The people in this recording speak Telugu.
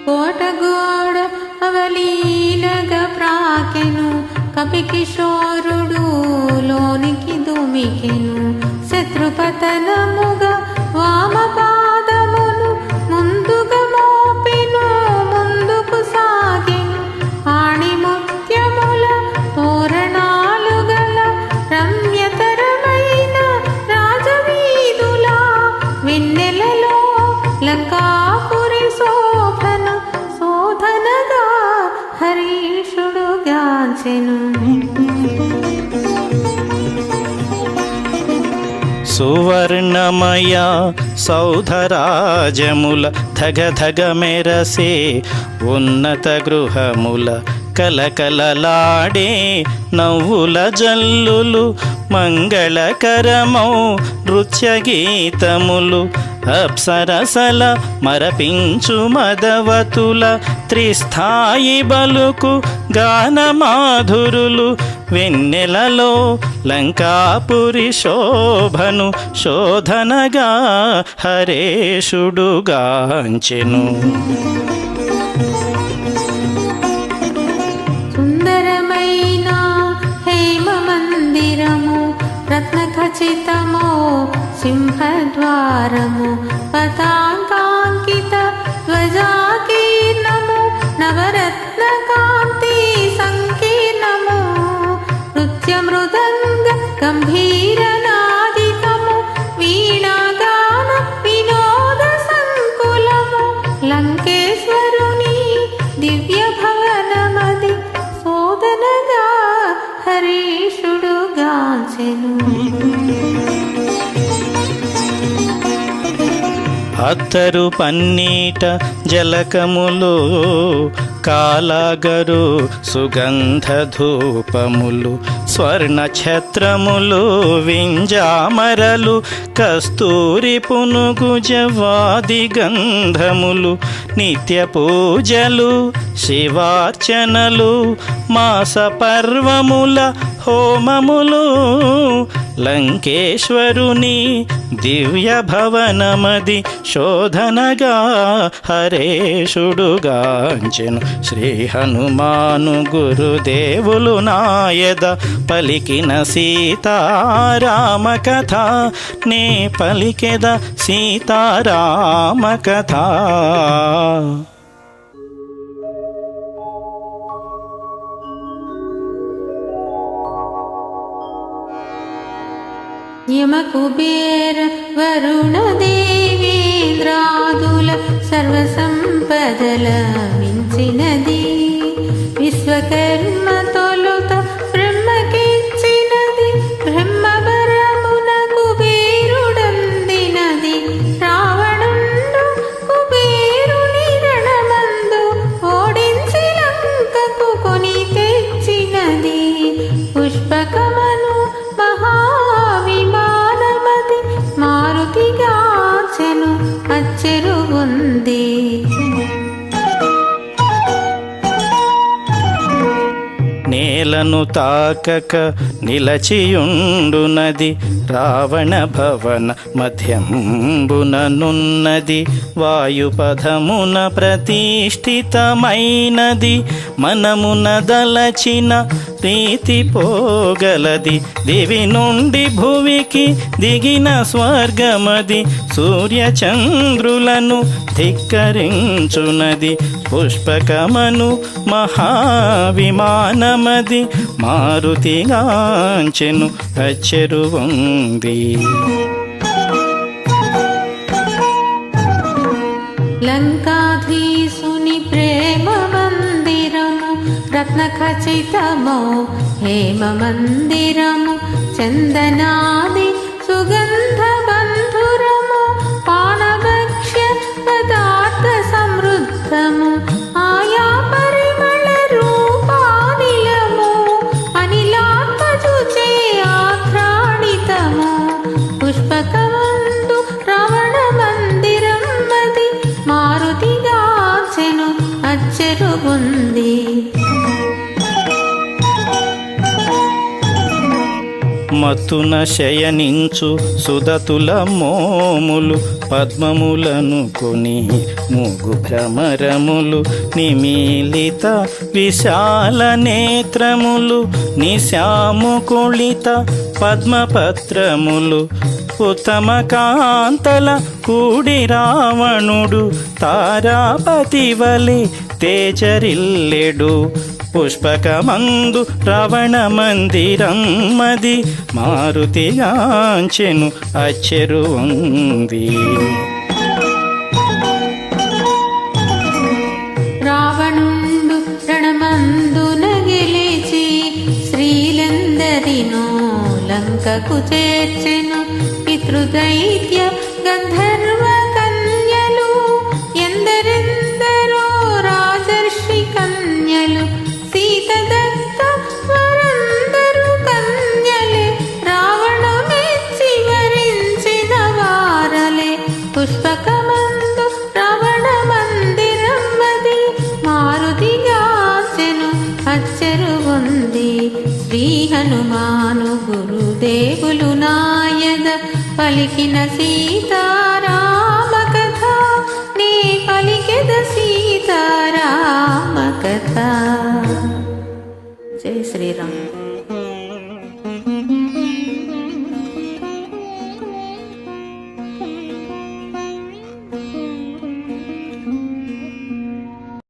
కోటగోడ అవలీలగా ప్రాకెను, కపికిశోరుడు లోనికి దుమికెను. శత్రుపతనముగా వామపాదములు ముందుగా మోపెను, ముందుకు సాగెను. ఆణిముత్యముల తోరణాలు గల రమ్యతరమైన రాజవీధుల వెన్నెలలో లంకాపురి శోభను శోధనగా హరీషుడు గాంచెను. సువర్ణమయ సౌధరాజముల ధగధగ మెరసే ఉన్నత గృహముల కలకలలాడే నవ్వుల జల్లులు మంగళకరమౌ నృత్యగీతములు అప్సరసల మరపించు మదవతుల త్రిస్థాయి బలుకు గానమాధురులు వెన్నెలలో లంకాపురి శోభను శోధనగా హరేషుడు గాంచెను. సుందరమైన హేమ మందిరము రత్నఖచితమో సింహద్వారము పతాకాంకిత ధ్వజాకీర్ణము నవరత్న కాంతి సంకీర్ణము నృత్యమృదంగ గంభీర నాదికము వీణాగాన వినోద సంకులము లంకేశ్వరుని దివ్య భవనమది శోధనగా హరీషుడు గాంచెను. అత్తరు పన్నీట జలకములు కాలాగరు సుగంధ ధూపములు స్వర్ణ ఛత్రములు వింజామరలు కస్తూరి పునుగు జవాది గంధములు నిత్య పూజలు శివార్చనలు మాస పర్వముల హోమములు లంకేశ్వరుని దివ్య భవనమది శోధనగా హరేషుడు గాంచెను. శ్రీ హనుమాను గురుదేవులు నాయద పలికిన సీతారామ కథ నే పలికెద సీతారామ కథ. యమకుబేర వరుణ దేవేంద్రాదుల సర్వసంపదల మించినది విశ్వకర్మ తొలుత బ్రహ్మకిచ్చినది బ్రహ్మవరమున కుబేరుడందినది రావణుండు కుబేరుని రణమందు ఓడించి లంకకు కొని తెచ్చినది పుష్పకమను మహావిమానమది మారుతిగాచెను అచ్చెరు ఉంది. నేలను తాకక నిలచియుండునది రావణ భవన మధ్యంబుననున్నది వాయుపథమున ప్రతిష్ఠితమైనది మనమున దలచిన ప్రీతి పోగలది దివి నుండి భువికి దిగిన స్వర్గమది సూర్యచంద్రులను ధిక్కరించునది పుష్పకమను మహావిమానమది మారుతిగాంచెను అచ్చెరు ఉంది. లంకాధీసుని ప్రేమ మందిరము రత్నఖచితమో హేమ మందిరము చందనాది సుగంధ బంధురము పానభక్ష్య పదార్థ సమృద్ధము ఆయా పరిమళ రూపానిలము అనిలాత్మజుచే ఆఘ్రాణితము పుష్పకమందు రావణ మందిరం మది మారుతిగాచెను అచ్చెరు ఉంది. మత్తున శయనించు సుదతుల మోములు పద్మములను కొని మూగు భ్రమరములు నిమీలిత విశాల నేత్రములు నిశాముకుళిత పద్మపత్రములు ఉత్తమ కాంతల కూడి రావణుడు తారాపతి వలె తేజరిల్లెడు పుష్పకమందు రవణ మందిరం మది మారుతిగాంచెను అచ్చెరు ఉంది. రావణుండు రణమందున గెలిచి శ్రీలందరినో లంకకు చేర్చెను. పితృదైత్య గంధర్వ కన్యలు ఎందరెందరో రాజర్షి కన్యలు సీత దత్త వరందరు కన్యలే రావణ మెచ్చి వరించిన వారలే. పుష్పకమందు రావణ మందిరం మది మారుతిగాచెను అచ్చెరు ఉంది. శ్రీ హనుమాను గురుదేవులు నాయద పలికిన సీతారామ కథ నీ పలికెద సీతారామ కథ. జై శ్రీరామ్.